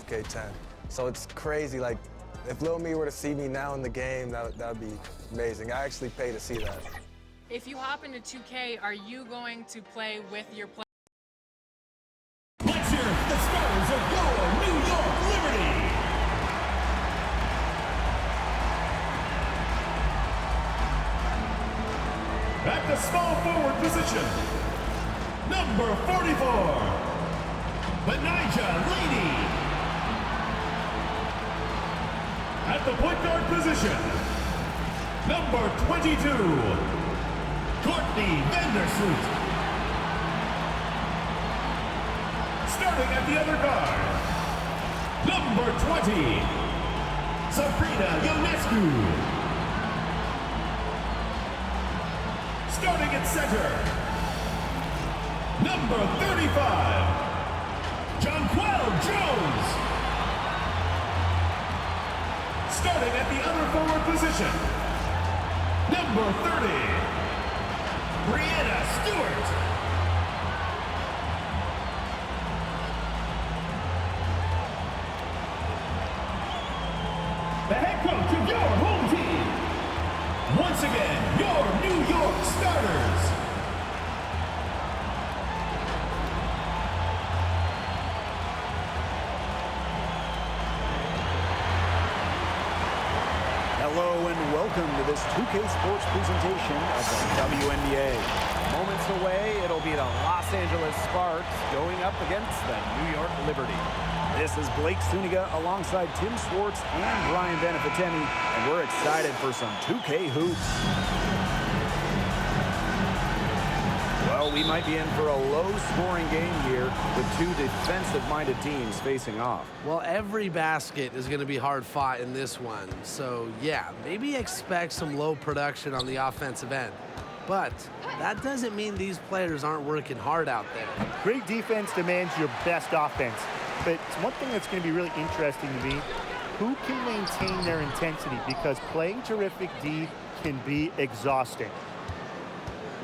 2K10. So it's crazy. Like, if little me were to see me now in the game, that would be amazing. I actually pay to see that. If you hop into 2K, are you going to play with your players? Let's hear the stars of your New York Liberty. At the small forward position, number 44, Benijah Lady. At the point guard position, number 22, Courtney Vandersloot. Starting at the other guard, number 20, Sabrina Ionescu. Starting at center, number 35, Jonquel Jones. Starting at the other forward position, number 30, Brianna Stewart. The head coach of your home team. Once again, your New York starters. Hello and welcome to this 2K Sports presentation of the WNBA. Moments away, it'll be the Los Angeles Sparks going up against the New York Liberty. This is Blake Suniga alongside Tim Swartz and Brian Benefitemi, and we're excited for some 2K hoops. Well, we might be in for a low-scoring game here with two defensive-minded teams facing off. Well, every basket is going to be hard-fought in this one. So, yeah, maybe expect some low production on the offensive end. But that doesn't mean these players aren't working hard out there. Great defense demands your best offense. But one thing that's going to be really interesting to me, who can maintain their intensity? Because playing terrific D can be exhausting.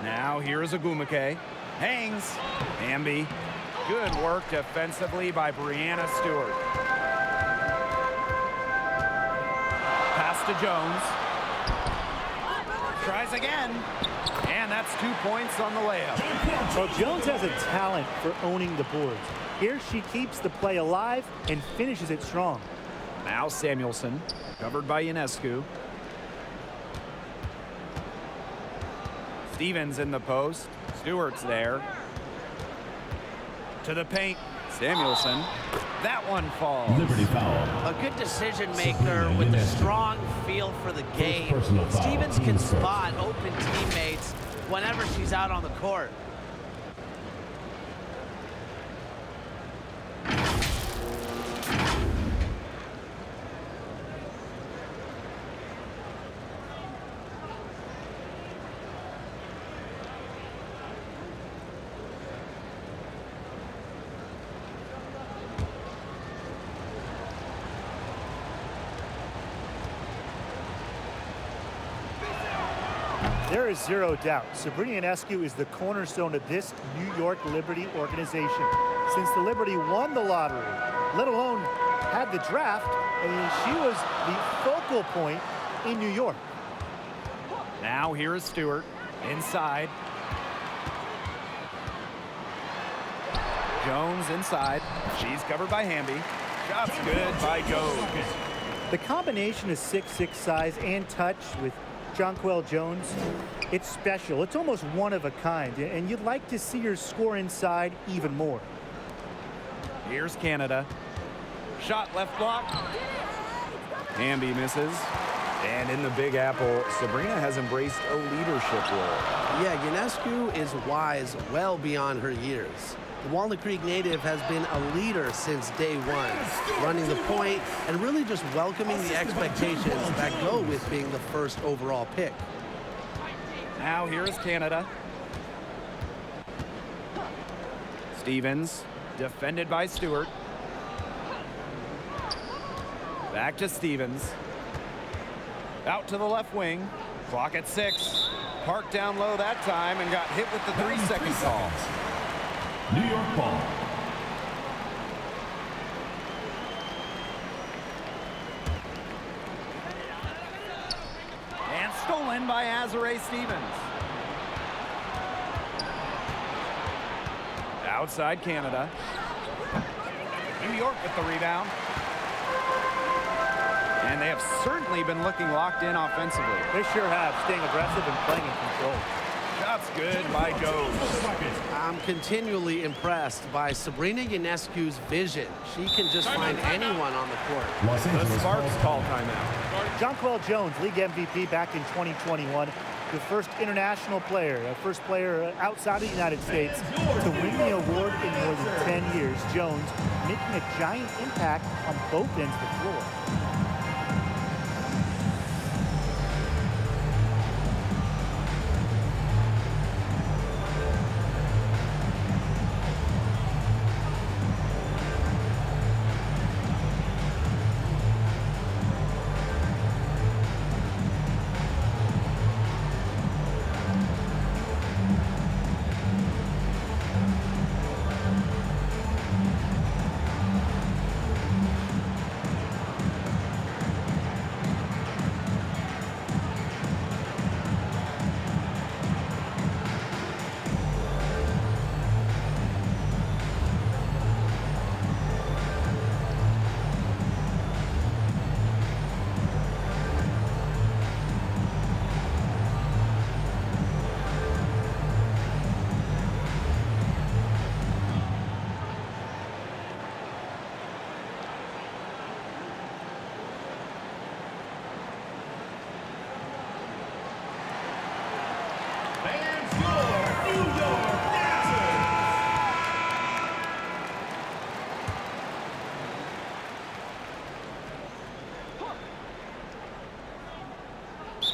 Now here's Agumake. Hangs. Amby. Good work defensively by Brianna Stewart. Pass to Jones. Tries again. And that's 2 points on the layup. Well, Jones has a talent for owning the boards. Here she keeps the play alive and finishes it strong. Now Samuelson, covered by Ionescu. Stevens in the post. Stewart's there. To the paint. Samuelson. That one falls. Liberty foul. A good decision maker with a strong feel for the game. Stevens can spot open teammates whenever she's out on the court. There is zero doubt Sabrina Ionescu is the cornerstone of this New York Liberty organization. Since the Liberty won the lottery, let alone had the draft, I mean, she was the focal point in New York. Now here is Stewart. Inside. Jones inside. She's covered by Hamby. Shot's good by Jones. The combination of 6'6" size and touch with Jonquel Jones, it's special. It's almost one of a kind, and you'd like to see her score inside even more. Here's Canada. Shot left block. Hamby misses. And in the Big Apple, Sabrina has embraced a leadership role. Yeah, Ionescu is wise well beyond her years. The Walnut Creek native has been a leader since day one, running the point and really just welcoming the expectations that go with being the first overall pick. Now here's Canada. Stevens, defended by Stewart. Back to Stevens. Out to the left wing. Clock at 6. Parked down low that time and got hit with the 3-second call. New York ball. in by Stevens. Outside Canada. New York with the rebound. And they have certainly been looking locked in offensively. They sure have, staying aggressive and playing in control. Shots good by Jones. I'm continually impressed by Sabrina Ionescu's vision. She can just find anyone on the court. The Sparks call timeout. Jonquel Jones, league MVP back in 2021. The first international player, first player outside of the United States to win the award in more than 10 years. Jones making a giant impact on both ends of the floor.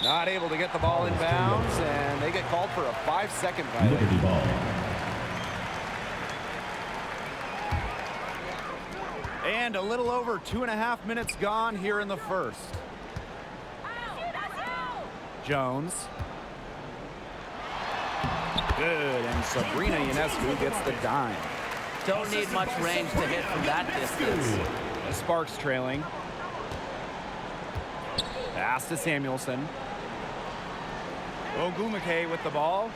Not able to get the ball in bounds, and they get called for a 5-second violation. And a little over 2.5 minutes gone here in the first. Jones. Good, and Sabrina Ionescu gets the dime. Don't need much range to hit from that distance. The Sparks trailing. Pass to Samuelson. Ogumake with the ball.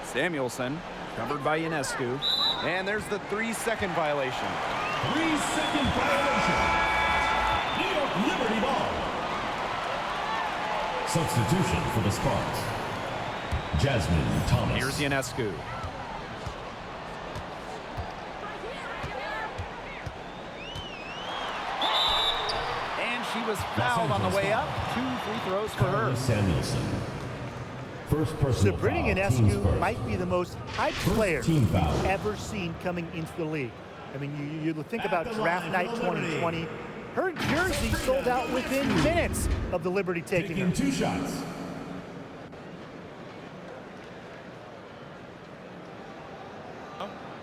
Samuelson covered by Ionescu. And there's the 3-second violation. 3-second violation. New York Liberty ball. Substitution for the Sparks. Jasmine Thomas. Here's Ionescu. She was fouled on the way up. 2 free throws for her. Samuelson. First personal Sabrina foul, Ionescu might be the most hyped player team we've foul. ever seen coming into the league. I mean, you think about draft night 2020. Her jersey sold out within minutes of the Liberty taking her. 2 shots.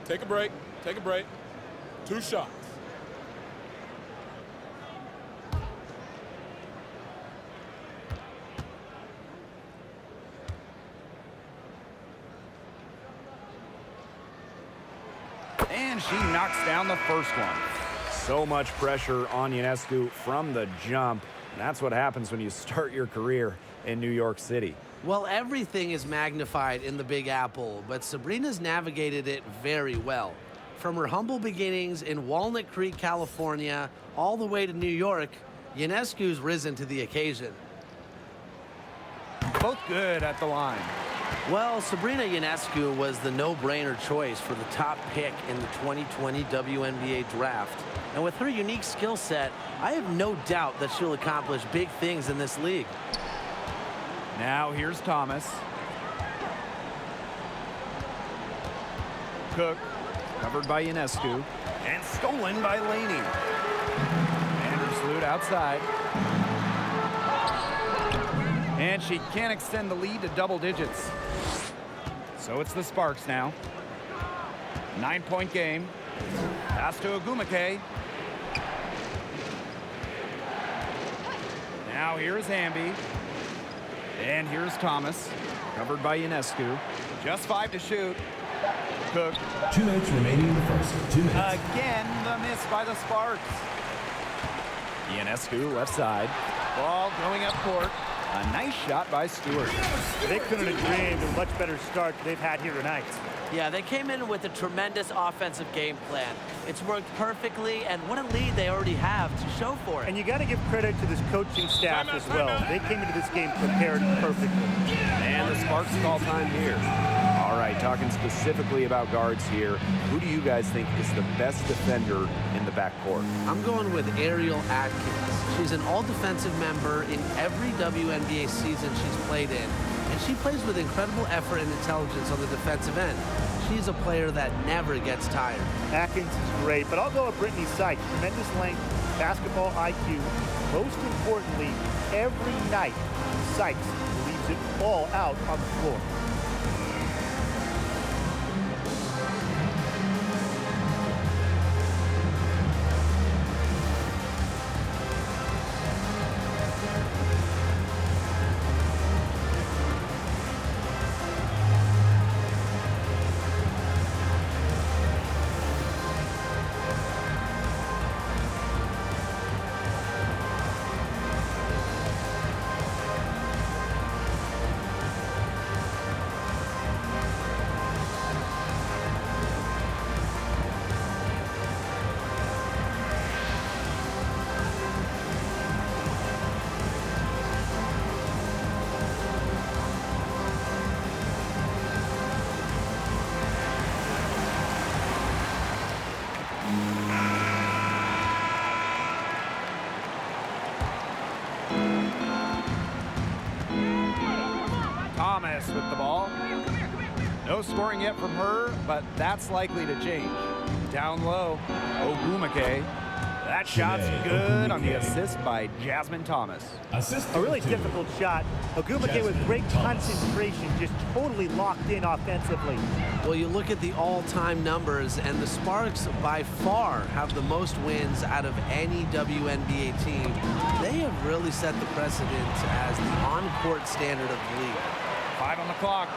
Take a break. Take a break. 2 shots. And she knocks down the first one. So much pressure on Ionescu from the jump. That's what happens when you start your career in New York City. Well, everything is magnified in the Big Apple, but Sabrina's navigated it very well. From her humble beginnings in Walnut Creek, California, all the way to New York, Ionescu's risen to the occasion. Both good at the line. Well, Sabrina Ionescu was the no-brainer choice for the top pick in the 2020 WNBA draft. And with her unique skill set, I have no doubt that she'll accomplish big things in this league. Now here's Thomas. Cook, covered by Ionescu, and stolen by Laney. Vandersloot outside. And she can't extend the lead to double digits. So it's the Sparks now. 9-point game. Pass to Ogumake. Now here's Hamby. And here's Thomas, covered by Ionescu. Just 5 to shoot. Cook. 2 minutes remaining in the first. 2 minutes. Again, the miss by the Sparks. Ionescu left side. Ball going up court. A nice shot by Stewart. They couldn't have dreamed of a much better start they've had here tonight. Yeah, they came in with a tremendous offensive game plan. It's worked perfectly, and what a lead they already have to show for it. And you got to give credit to this coaching staff as well. They came into this game prepared perfectly. And the Sparks call time here. All right, talking specifically about guards here, who do you guys think is the best defender in the backcourt? I'm going with Ariel Atkins. She's an all-defensive member in every WNBA season she's played in, and she plays with incredible effort and intelligence on the defensive end. She's a player that never gets tired. Atkins is great, but I'll go with Brittany Sykes. Tremendous length, basketball IQ. Most importantly, every night, Sykes leaves it all out on the floor. Thomas with the ball. No scoring yet from her, but that's likely to change. Down low, Ogumake. That shot's good on the assist by Jasmine Thomas. A really difficult shot. Ogumake with great concentration, just totally locked in offensively. Well, you look at the all-time numbers, and the Sparks by far have the most wins out of any WNBA team. They have really set the precedent as the on-court standard of the league. 5 on the clock.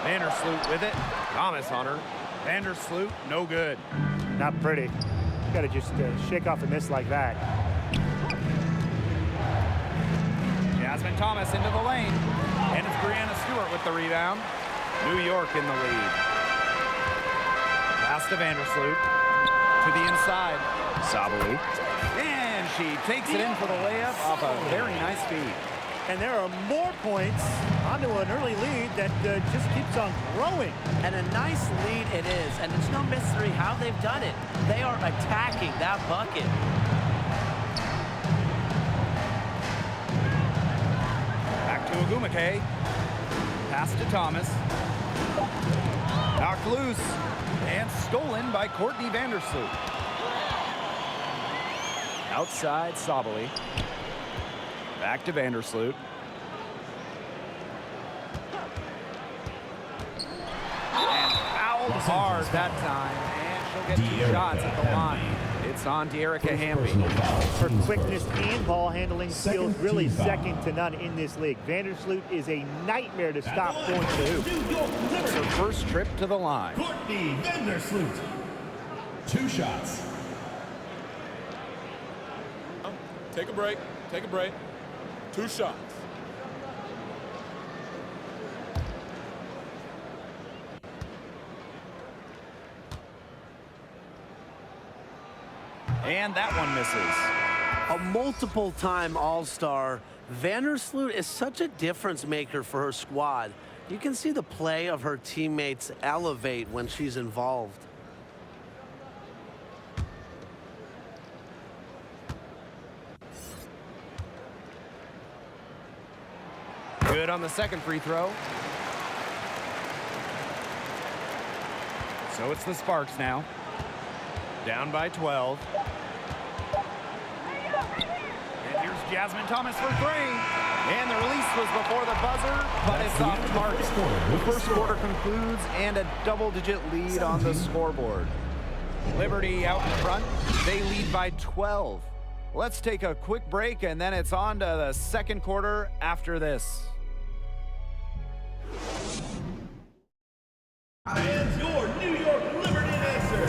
Vandersloot with it. Thomas on her. Vandersloot, no good. Not pretty. Got to just shake off a miss like that. Jasmine Thomas into the lane. And it's Brianna Stewart with the rebound. New York in the lead. Pass to Vandersloot. To the inside. Sabali. And she takes it in for the layup off a very nice feed. And there are more points onto an early lead that just keeps on growing. And a nice lead it is, and it's no mystery how they've done it. They are attacking that bucket. Back to Ogumake. Pass to Thomas. Knocked loose and stolen by Courtney Vandersloot. Outside Sabali. Back to Vandersloot. And fouled hard that time. And she'll get 2 shots at the line. It's on to Erica Hamby. Her quickness and ball handling skills really second to none in this league. Vandersloot is a nightmare to stop going to the hoop. It's her first trip to the line. Courtney Vandersloot. 2 shots. Take a break. Take a break. 2 shots. And that one misses. A multiple-time All-Star, Vandersloot is such a difference maker for her squad. You can see the play of her teammates elevate when she's involved. Good on the second free throw. So it's the Sparks now. Down by 12. And here's Jasmine Thomas for 3. And the release was before the buzzer, but it's off target. The first quarter concludes and a double-digit lead on the scoreboard. Liberty out in front. They lead by 12. Let's take a quick break, and then it's on to the second quarter after this. And your New York Liberty answer.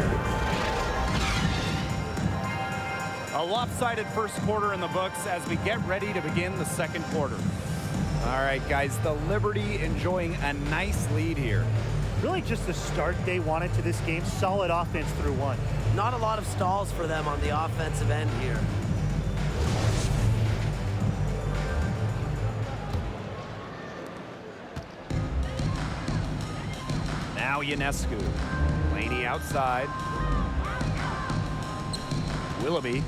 A lopsided first quarter in the books as we get ready to begin the second quarter. All right, guys, the Liberty enjoying a nice lead here. Really just the start they wanted to this game. Solid offense through one. Not a lot of stalls for them on the offensive end here. Now Ionescu. Laney outside. Willoughby.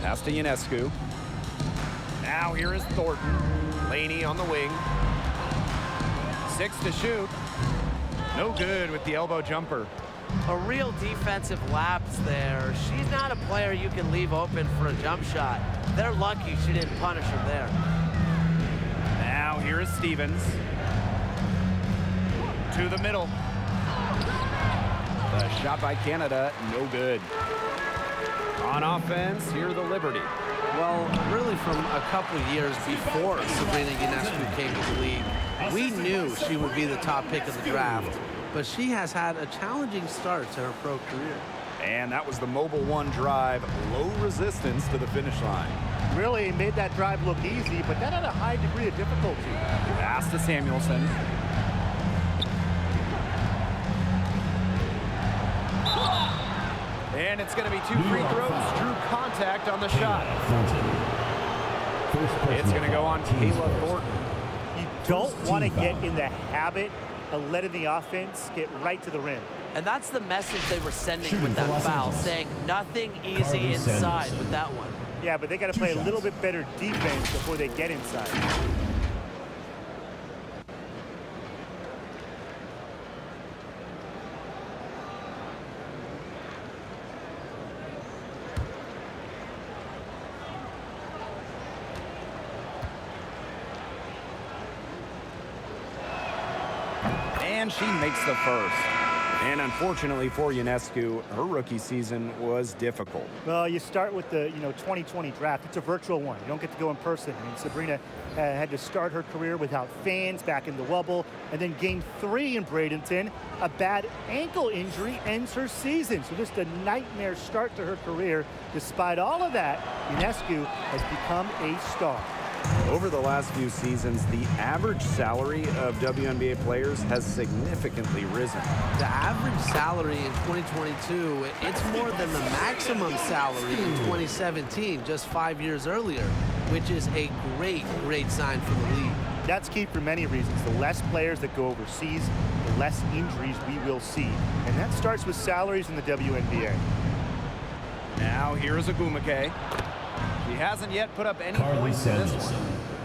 Pass to Ionescu. Now here is Thornton. Laney on the wing. 6 to shoot. No good with the elbow jumper. A real defensive lapse there. She's not a player you can leave open for a jump shot. They're lucky she didn't punish him there. Now here is Stevens. To the middle. The shot by Canada, no good. On offense, here the Liberty. Well, really from a couple years before Sabrina Ionescu came to the league, we knew she would be the top pick of the draft, but she has had a challenging start to her pro career. And that was the Mobile 1 drive, low resistance to the finish line. Really made that drive look easy, but that had a high degree of difficulty. Pass to Samuelson. And it's going to be 2 free throws. Drew contact on the shot. It's going to go on Kayla Thornton. You don't want to get in the habit of letting the offense get right to the rim. And that's the message they were sending with that foul, saying nothing easy inside with that one. Yeah, but they got to play a little bit better defense before they get inside. And she makes the first. And unfortunately for Ionescu, her rookie season was difficult. Well, you start with the 2020 draft. It's a virtual one. You don't get to go in person. I mean, Sabrina had to start her career without fans back in the Wubble. And then game 3 in Bradenton, a bad ankle injury ends her season. So just a nightmare start to her career. Despite all of that, Ionescu has become a star. Over the last few seasons, the average salary of WNBA players has significantly risen. The average salary in 2022, it's more than the maximum salary in 2017, just 5 years earlier, which is a great sign for the league. That's key for many reasons. The less players that go overseas, the less injuries we will see. And that starts with salaries in the WNBA. Now here's Agumake. She hasn't yet put up any points in this one.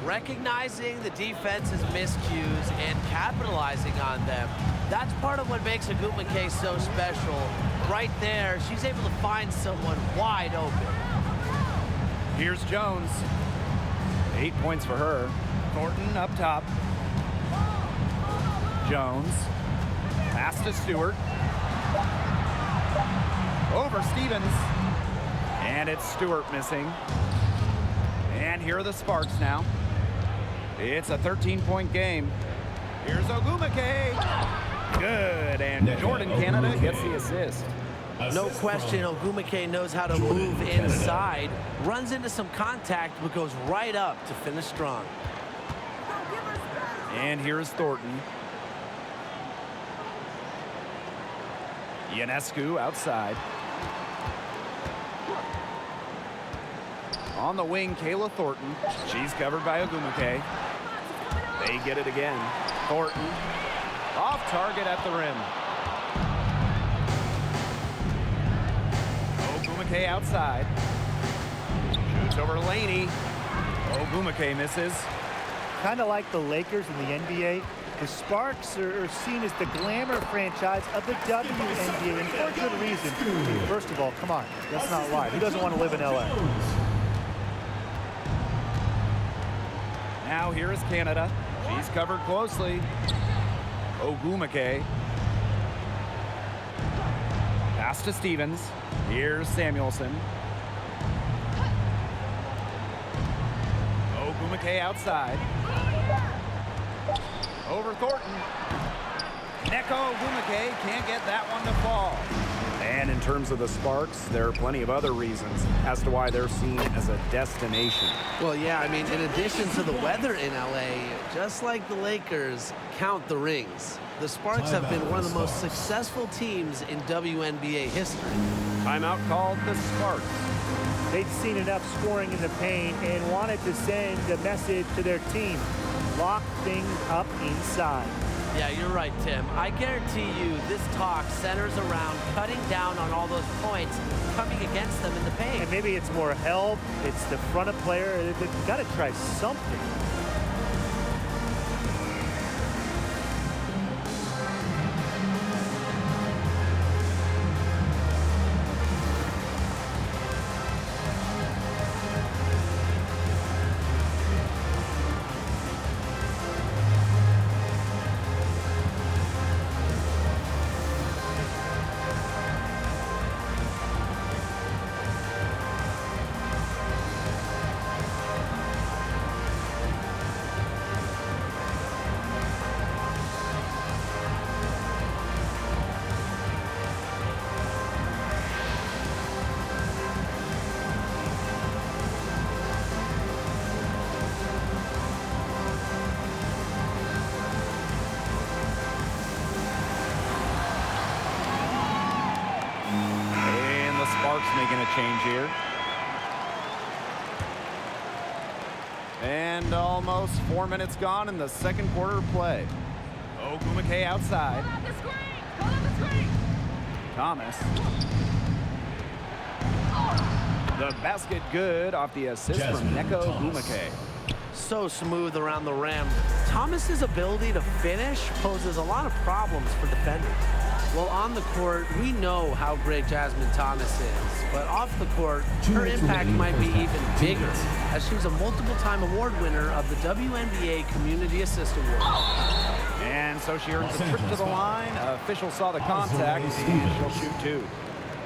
Recognizing the defense's miscues and capitalizing on them, that's part of what makes Agumake so special. Right there, she's able to find someone wide open. Here's Jones. 8 points for her. Thornton up top. Jones. Pass to Stewart. Over Stevens. And it's Stewart missing. And here are the Sparks now. It's a 13-point game. Here's Ogumake. Good, and Jordan Canada gets the assist. No question, Ogumake knows how to move inside, runs into some contact, but goes right up to finish strong. And here's Thornton. Ionescu outside. On the wing, Kayla Thornton. She's covered by Ogumake. They get it again. Thornton off target at the rim. Ogumake outside. Shoots over Laney. Ogumake misses. Kind of like the Lakers in the NBA, the Sparks are seen as the glamour franchise of the WNBA, and for good reason. First of all, come on, that's not live. Who doesn't want to live in LA? Now here is Canada. She's covered closely. Ogumake. Pass to Stevens. Here's Samuelson. Ogumake outside. Over Thornton. Neko Ogumake can't get that one to fall. And in terms of the Sparks, there are plenty of other reasons as to why they're seen as a destination. Well, yeah, I mean, in addition to the weather in LA, just like the Lakers, count the rings. The Sparks have been one of the most successful teams in WNBA history. Timeout called the Sparks. They'd seen enough scoring in the paint and wanted to send a message to their team. Lock things up inside. Yeah, you're right, Tim. I guarantee you this talk centers around cutting down on all those points coming against them in the paint. And maybe it's more help. It's the front of player. They've got to try something. Making a change here. And almost 4 minutes gone in the second quarter of play. Ogumake outside. Thomas. The basket good off the assist from Neko Ogumake. So smooth around the rim. Thomas's ability to finish poses a lot of problems for defenders. Well, on the court, we know how great Jasmine Thomas is, but off the court, her impact might be even bigger, as she's a multiple-time award winner of the WNBA Community Assist Award. And so she earns a trip to the line. Official saw the contact, and she'll shoot two.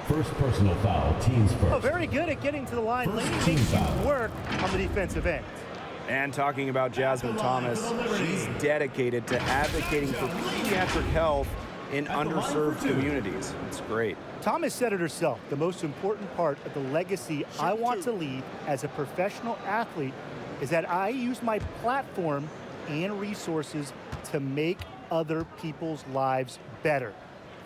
First personal foul, teams first. Oh, very good at getting to the line. Lady makes you work on the defensive end. And talking about Jasmine Thomas, she's dedicated to advocating for pediatric health in underserved communities. It's great. Thomas said it herself. The most important part of the legacy I want to leave as a professional athlete is that I use my platform and resources to make other people's lives better.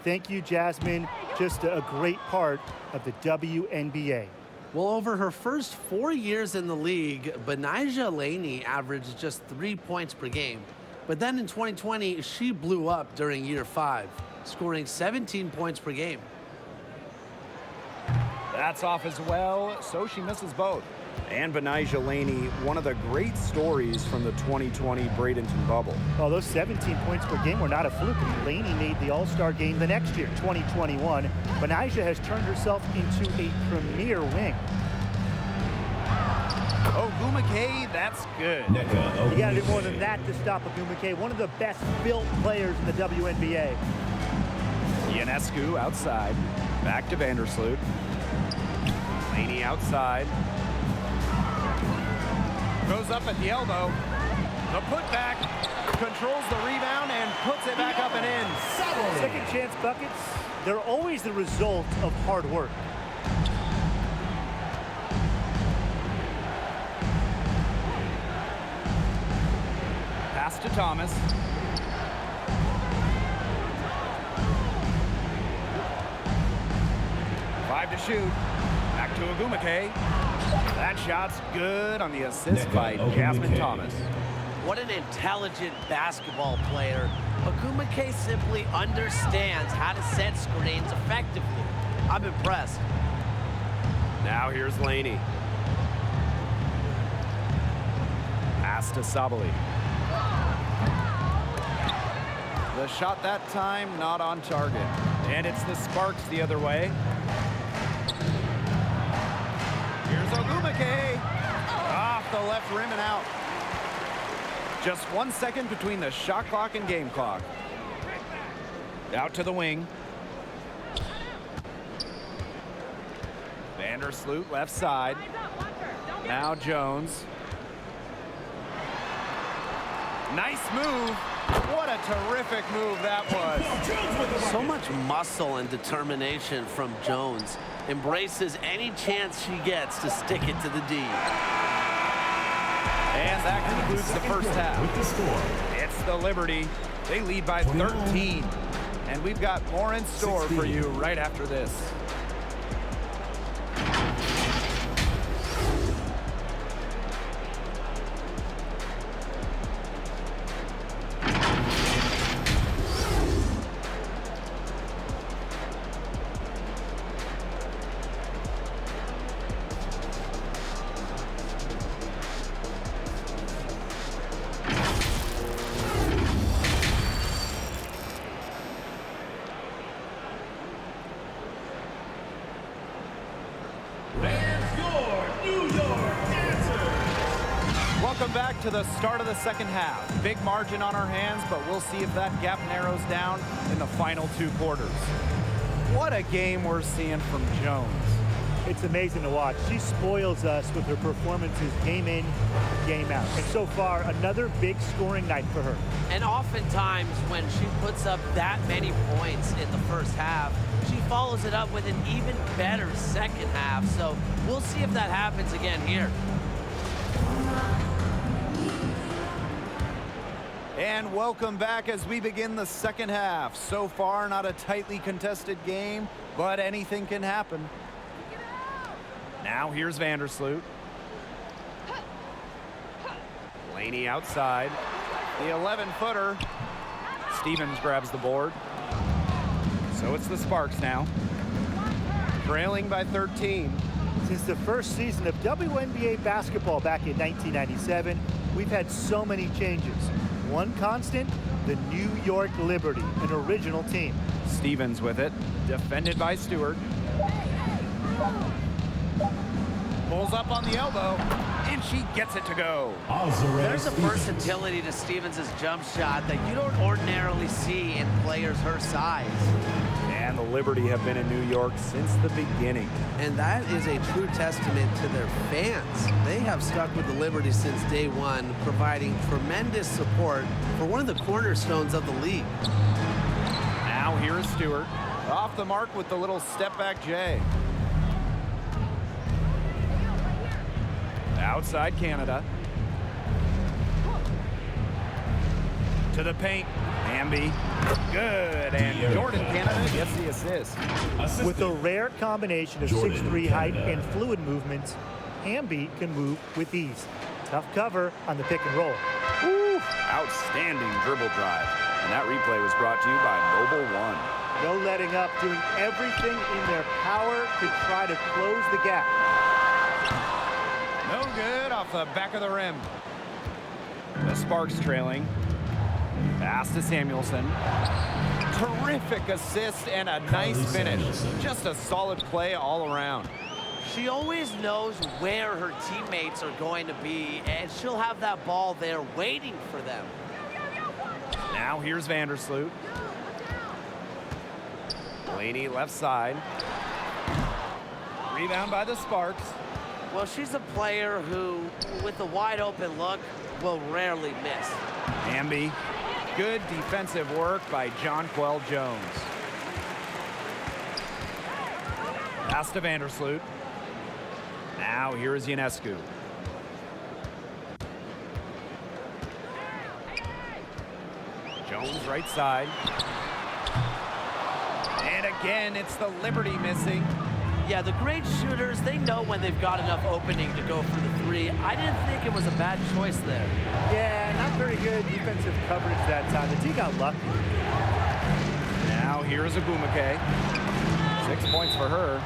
Thank you, Jasmine. Just a great part of the WNBA. Well, over her first 4 years in the league, Benijah Laney averaged just 3 points per game. But then in 2020, she blew up during year 5, scoring 17 points per game. That's off as well, so she misses both. And Benijah Laney, one of the great stories from the 2020 Bradenton bubble. Oh, those 17 points per game were not a fluke. Laney made the All-Star game the next year, 2021. Benijah has turned herself into a premier wing. Ogumake, that's good. You got to do more than that to stop Ogumake, one of the best built players in the WNBA. Ionescu outside, back to Vandersloot. Laney outside. Goes up at the elbow. The putback, controls the rebound and puts it back up and in. Second chance buckets, they're always the result of hard work. Pass to Thomas. Five to shoot. Back to Ogumake. That shot's good on the assist by Jasmine Thomas. What an intelligent basketball player. Ogumake simply understands how to set screens effectively. I'm impressed. Now here's Laney. Pass to Sabali. The shot that time not on target. And it's the Sparks the other way. Here's Ogumake. Off the left rim and out. Just 1 second between the shot clock and game clock. Out to the wing. Vandersloot left side. Now Jones. Nice move. What a terrific move that was. So much muscle and determination from Jones. Embraces any chance she gets to stick it to the D. And that concludes the first half. With the score, It's the Liberty. They lead by 13. And we've got more in store 16. for you right after this. Welcome back to the start of the second half. Big margin on our hands, but we'll see if that gap narrows down in the final 2 quarters. What a game we're seeing from Jones. It's amazing to watch. She spoils us with her performances game in, game out. And so far, another big scoring night for her. And oftentimes when she puts up that many points in the first half, she follows it up with an even better second half. So we'll see if that happens again here. And welcome back as we begin the second half. So far, not a tightly contested game, but anything can happen. Now here's Vandersloot. Laney outside. The 11-footer. Stevens grabs the board. So it's the Sparks now. Trailing by 13. Since the first season of WNBA basketball back in 1997, we've had so many changes. One constant, the New York Liberty, an original team. Stevens with it, defended by Stewart. Pulls up on the elbow, and she gets it to go. There's a versatility to Stevens' jump shot that you don't ordinarily see in players her size. And the Liberty have been in New York since the beginning. And that is a true testament to their fans. They have stuck with the Liberty since day one, providing tremendous support for one of the cornerstones of the league. Now here is Stewart, off the mark with the little step back J. Outside Canada. To the paint. Hamby. Good. And Jordan Canada gets the assist. With a rare combination of 6'3" height and fluid movements, Hamby can move with ease. Tough cover on the pick and roll. Woo. Outstanding dribble drive. And that replay was brought to you by Mobile One. No letting up, doing everything in their power to try to close the gap. No good off the back of the rim. The Sparks trailing. Pass to Samuelson. Terrific assist and a nice finish. Just a solid play all around. She always knows where her teammates are going to be, and she'll have that ball there waiting for them. Now here's Vandersloot. Laney left side. Rebound by the Sparks. Well, she's a player who, with a wide open look, will rarely miss. Hamby. Good defensive work by Jonquel Jones. Pass to Vandersloot. Now here is Ionescu. Jones right side. And again, it's the Liberty missing. Yeah, the great shooters, they know when they've got enough opening to go for the three. I didn't think it was a bad choice there. Yeah, not very good defensive coverage that time. The team got lucky. Now here's Agumake. 6 points for her.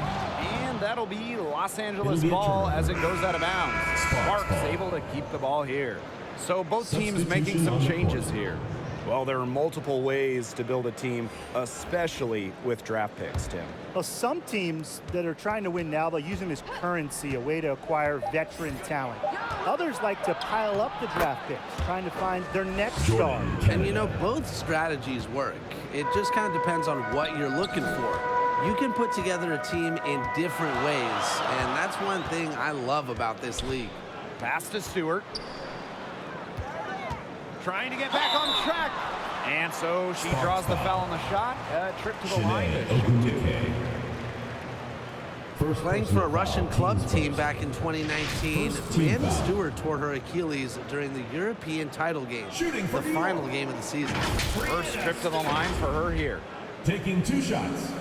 And that'll be Los Angeles ball as it goes out of bounds. Sparks able to keep the ball here. So both teams making some changes here. Well, there are multiple ways to build a team, especially with draft picks, Tim. Well, some teams that are trying to win now, they're using this currency, a way to acquire veteran talent. Others like to pile up the draft picks, trying to find their next star. And you know, both strategies work. It just kind of depends on what you're looking for. You can put together a team in different ways, and that's one thing I love about this league. Pass to Stewart. trying to get back on track. And so she draws the foul on the shot. A trip to the line to shoot two. Playing for a Russian club team back in 2019, Amanda Stewart tore her Achilles during the European title game, the final game of the season. First trip to the line for her here. Taking 2 shots.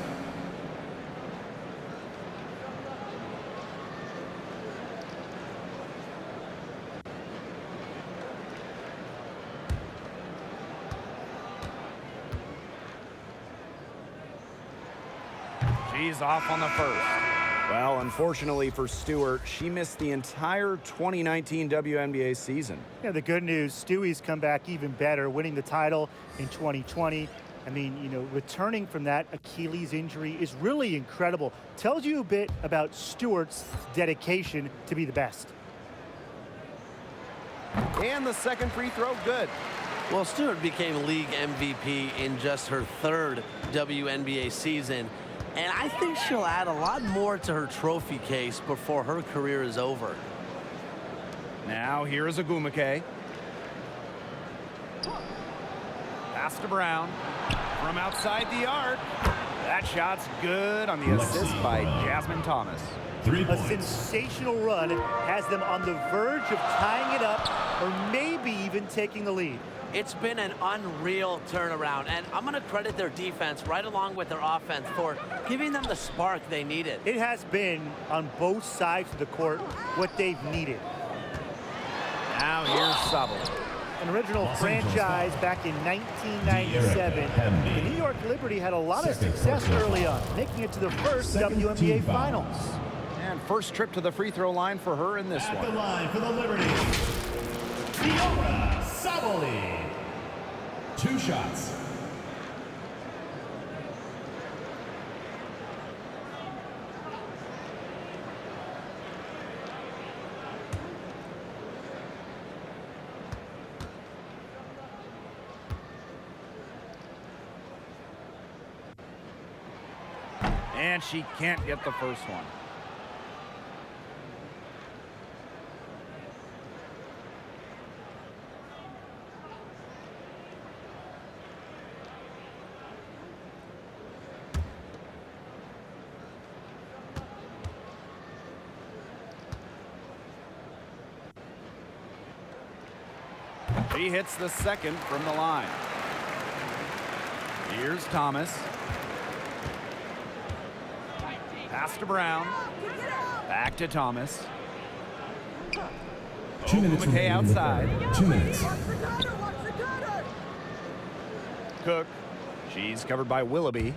She's off on the first. Well, unfortunately for Stewart, she missed the entire 2019 WNBA season. Yeah, the good news, Stewie's come back even better, winning the title in 2020. I mean, you know, returning from that Achilles injury is really incredible. Tells you a bit about Stewart's dedication to be the best. And the second free throw, good. Well, Stewart became league MVP in just her 3rd WNBA season. And I think she'll add a lot more to her trophy case before her career is over. Now here is Agumake. Pass to Brown. From outside the arc. That shot's good on the assist by Jasmine Thomas. 3 A points. sensational run has them on the verge of tying it up or maybe even taking the lead. It's been an unreal turnaround, and I'm going to credit their defense right along with their offense for giving them the spark they needed. It has been, on both sides of the court, what they've needed. Now here's Sobel. An original franchise back in 1997, the New York Liberty had a lot of success early on, making it to the first WNBA Finals. And first trip to the free throw line for her in this At the one. line for the Liberty, Fiora Saboli. 2 shots. And she can't get the first one. She hits the second from the line. Here's Thomas. Pass to Brown. Back to Thomas. 2 minutes McKay outside. 2 minutes. Cook. She's covered by Willoughby.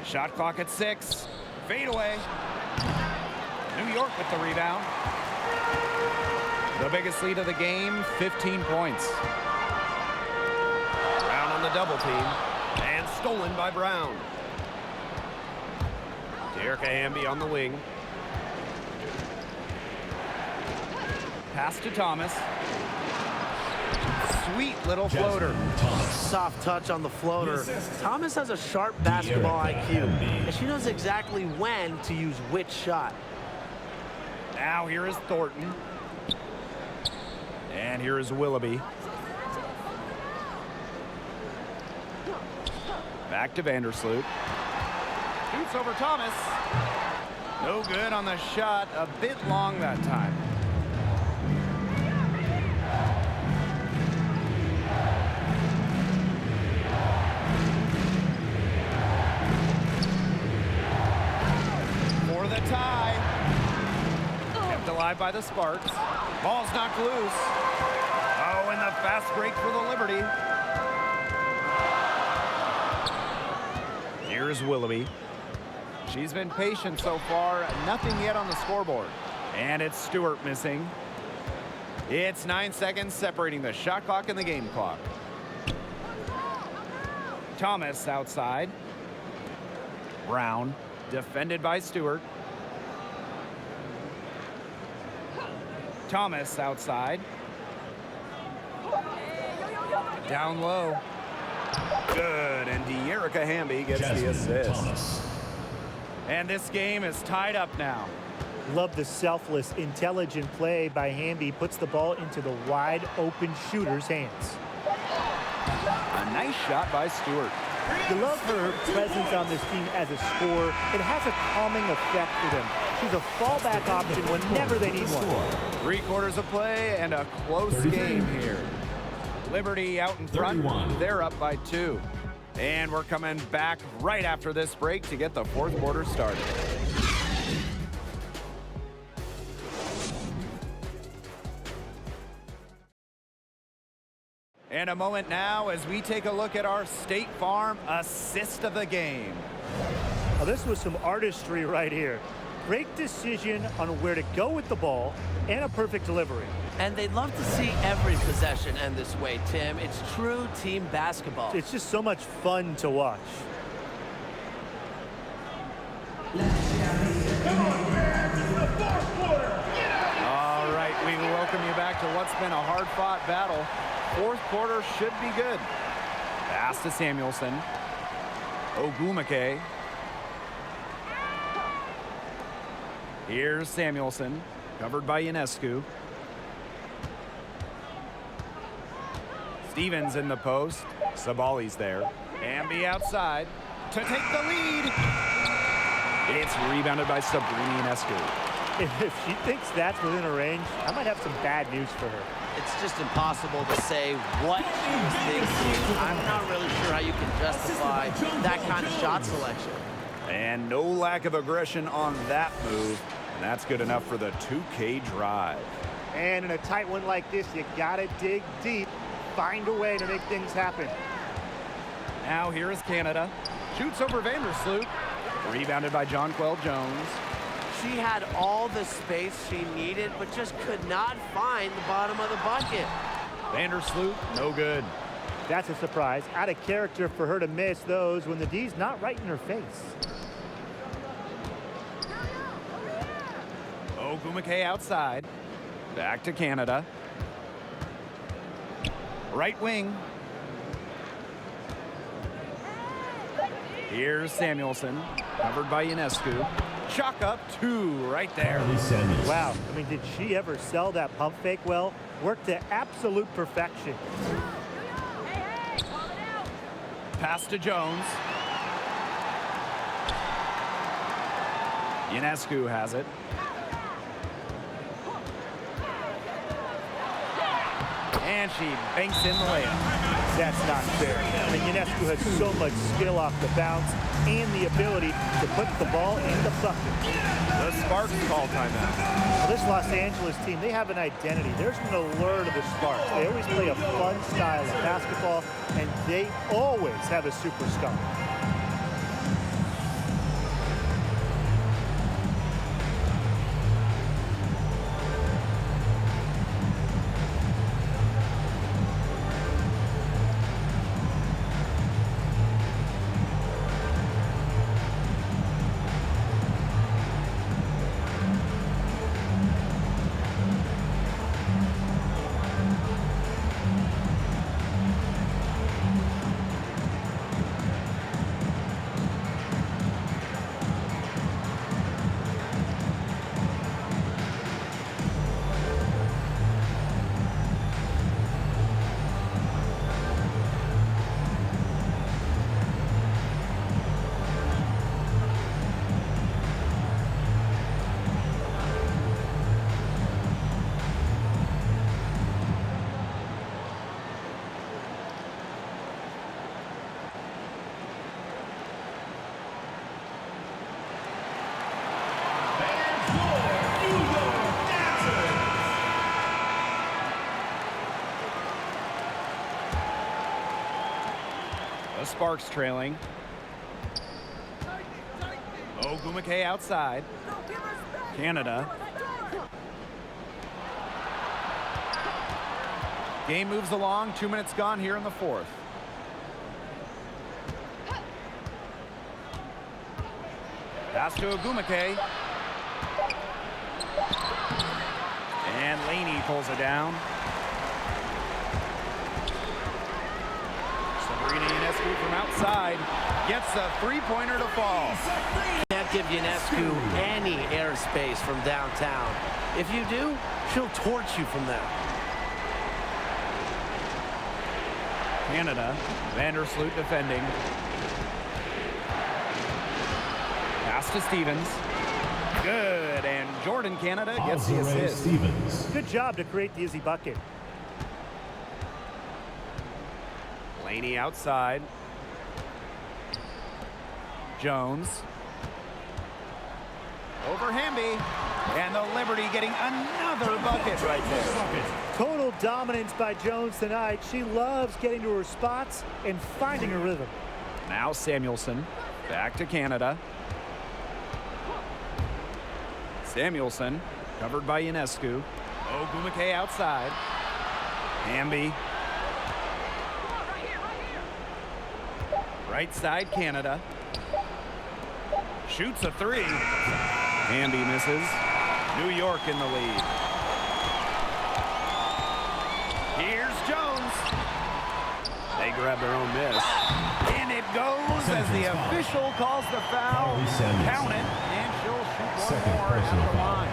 Shot clock at 6. Fade away. New York with the rebound. The biggest lead of the game, 15 points. Brown on the double team. And stolen by Brown. Erica Hamby on the wing. Pass to Thomas. Sweet little floater. Soft touch on the floater. Thomas has a sharp basketball IQ, and she knows exactly when to use which shot. Now here is Thornton. And here is Willoughby. Back to Vandersloot. Shoots over Thomas. No good on the shot. A bit long that time. For the tie. Kept alive by the Sparks. Ball's knocked loose. Oh, and the fast break for the Liberty. Here's Willoughby. She's been patient so far. Nothing yet on the scoreboard. And it's Stewart missing. It's 9 seconds separating the shot clock and the game clock. Thomas outside. Brown defended by Stewart. Thomas outside. Down low. Good, and De'Erica Hamby gets the assist. Thomas. And this game is tied up now. Love the selfless, intelligent play by Hamby. Puts the ball into the wide open shooter's hands. A nice shot by Stewart. You love her presence on this team as a scorer. It has a calming effect for them. She's a fallback option whenever they need one. 3/4 of play and a close game here. Liberty out in front. 31. They're up by 2. And we're coming back right after this break to get the 4th quarter started. And a moment now as we take a look at our State Farm assist of the game. Now, this was some artistry right here. Great decision on where to go with the ball and a perfect delivery. And they'd love to see every possession end this way, Tim. It's true team basketball. It's just so much fun to watch. All right, we welcome you back to what's been a hard-fought battle. 4th quarter should be good. Pass to Samuelson. Ogumake. Here's Samuelson, covered by Ionescu. Stevens in the post. Sabali's there. Ambi outside to take the lead. It's rebounded by Sabrina Ionescu. If she thinks that's within her range, I might have some bad news for her. It's just impossible to say what she was thinking. I'm not really sure how you can justify that kind of shot selection. And no lack of aggression on that move. And that's good enough for the 2K drive. And in a tight one like this, you gotta dig deep, find a way to make things happen. Now here is Canada. Shoots over Vandersloot. Rebounded by Jonquel Jones. She had all the space she needed, but just could not find the bottom of the bucket. Vandersloot, no good. That's a surprise. Out of character for her to miss those when the D's not right in her face. Ogumake outside. Back to Canada. Right wing. Here's Samuelson, covered by Ionescu. Chalk up 2 right there. Wow, I mean, did she ever sell that pump fake well? Worked to absolute perfection. Pass to Jones. Ionescu has it. And she banks in the layup. That's not fair. I mean, Ionescu has so much skill off the bounce and the ability to put the ball in the bucket. The Sparks call timeout. Well, this Los Angeles team, they have an identity. There's an allure to the Sparks. They always play a fun style of basketball, and they always have a superstar. The Sparks trailing. Ogumake outside. Canada. Game moves along. 2 minutes gone here in the 4th. Pass to Ogumake. And Laney pulls it down. Sabrina Ionescu from outside gets a three-pointer to fall. Can't give Ionescu any airspace from downtown. If you do, she'll torch you from there. Canada. Vandersloot defending. Pass to Stevens. Good, and Jordan Canada gets the assist. Stevens. Good job to create the easy bucket. Laney outside. Jones. Over Hamby. And the Liberty getting another bucket right there. Total dominance by Jones tonight. She loves getting to her spots and finding her rhythm. Now Samuelson. Back to Canada. Samuelson, covered by Ionescu. Ogumake outside. Hamby. Right side, Canada. Shoots a three. Hamby misses. New York in the lead. Here's Jones. They grab their own miss. And it goes as the official calls the foul. Count it, and she'll shoot one more at the line.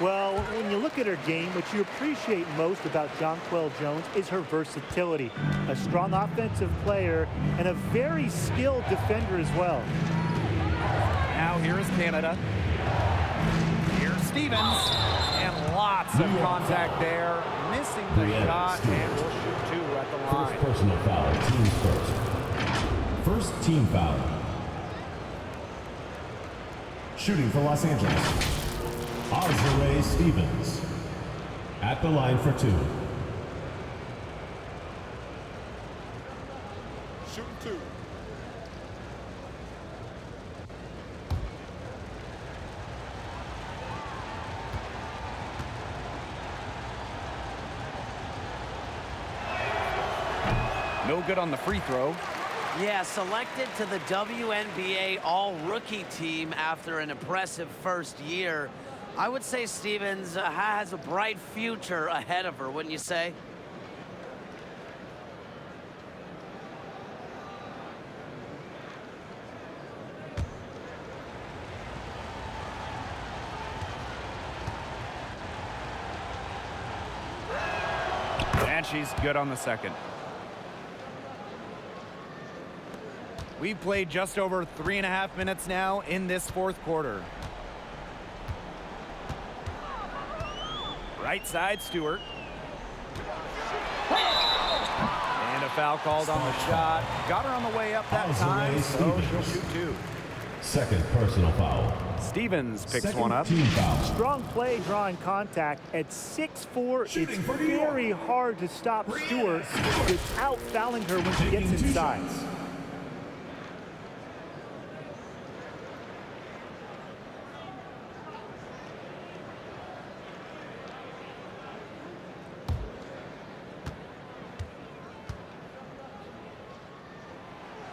Well, when you look at her game, what you appreciate most about Jonquel Jones is her versatility. A strong offensive player and a very skilled defender as well. Now here is Canada. Here's Stevens. And lots of contact there. Missing the shot, and will shoot two at the line. First personal foul, teams first. First team foul. Shooting for Los Angeles. Ozzy Stevens at the line for two. Shooting two. No good on the free throw. Yeah, selected to the WNBA All-Rookie team after an impressive first year. I would say Stevens has a bright future ahead of her, wouldn't you say? And she's good on the second. We've played just over 3.5 minutes now in this fourth quarter. Right side, Stewart. And a foul called on the shot. Got her on the way up that time, so she'll shoot two. Second personal foul. Stevens picks Second one up. Team foul. Strong play drawing contact at 6'4". It's very hard to stop Stewart without fouling her when she gets inside.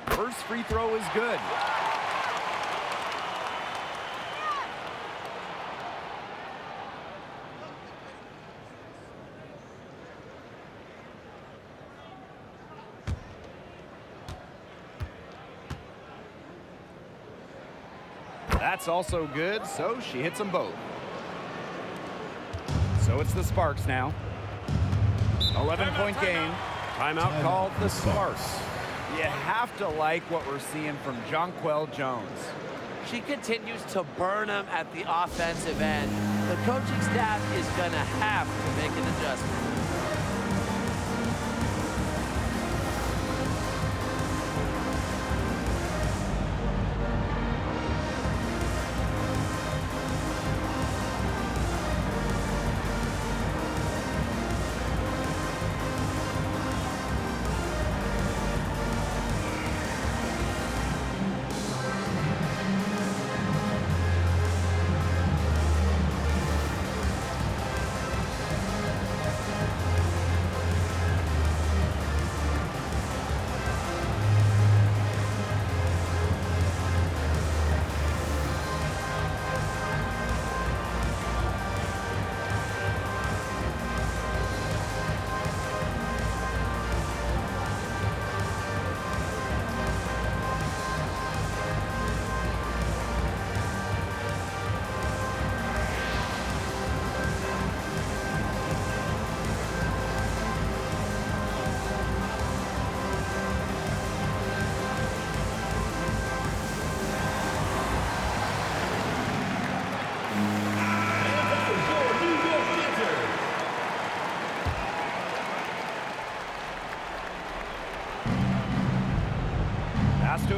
First free throw is good. That's also good, so she hits them both. So it's the Sparks now. 11-point game. Timeout called the Sparks. You have to like what we're seeing from Jonquel Jones. She continues to burn them at the offensive end. The coaching staff is going to have to make an adjustment.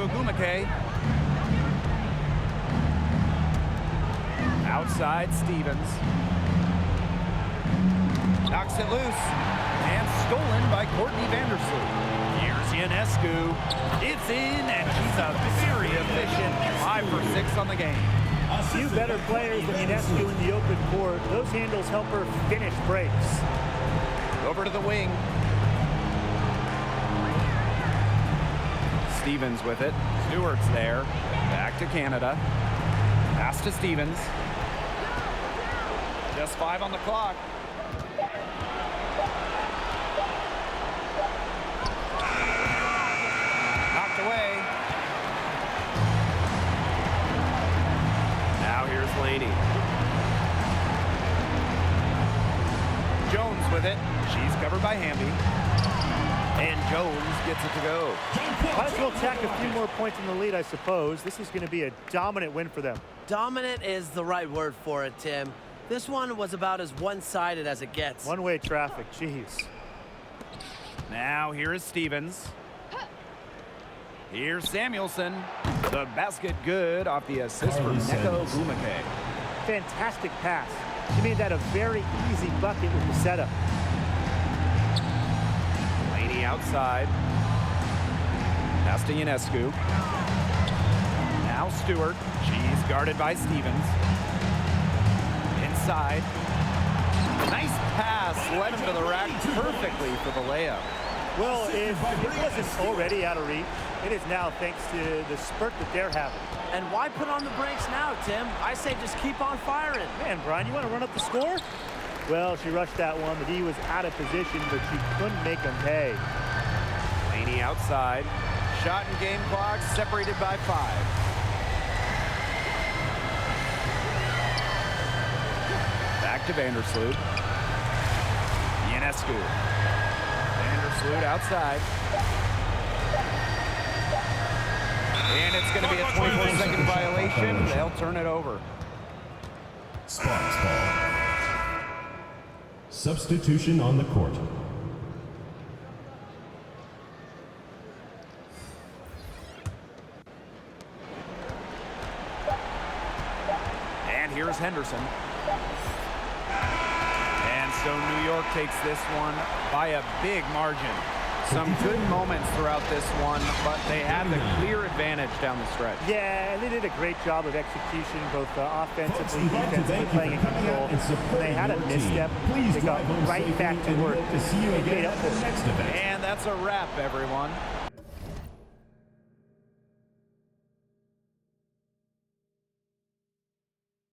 Ogumake. Outside Stevens. Knocks it loose. And stolen by Courtney Vandersloot. Here's Ionescu. It's in, and she's a very efficient 5 for 6 on the game. A few better players than Ionescu in the open court. Those handles help her finish breaks. Over to the wing. Stevens with it. Stewart's there. Back to Canada. Pass to Stevens. Just 5 on the clock. Knocked away. Now here's Laney. Jones with it. She's covered by Hamby. And Jones gets it to go. Might as well tack a few more points in the lead, I suppose. This is going to be a dominant win for them. Dominant is the right word for it, Tim. This one was about as one-sided as it gets. One-way traffic, jeez. Now here is Stevens. Here's Samuelson. The basket good off the assist from Neko Ogumake. Fantastic pass. She made that a very easy bucket with the setup. Laney outside. Pass to Ionescu. Now Stewart. She's guarded by Stevens. Inside. Nice pass. Led him to the rack perfectly for the layup. Well, if it wasn't already out of reach, it is now thanks to the spurt that they're having. And why put on the brakes now, Tim? I say just keep on firing. Man, Brian, you want to run up the score? Well, she rushed that one. The D was out of position, but she couldn't make them pay. Laney outside. Shot and game clock separated by 5. Back to Vandersloot. Ionescu. Vandersloot outside. And it's going to be a 24-second violation. They'll turn it over. Sparks ball. Substitution on the court. And here's Henderson. And so New York takes this one by a big margin. Some good moments throughout this one, but they had the clear advantage down the stretch. Yeah, and they did a great job of execution, both offensively, defensively, playing in control. When they had a misstep, they got right back to work. To see you again at the next event. And that's a wrap, everyone.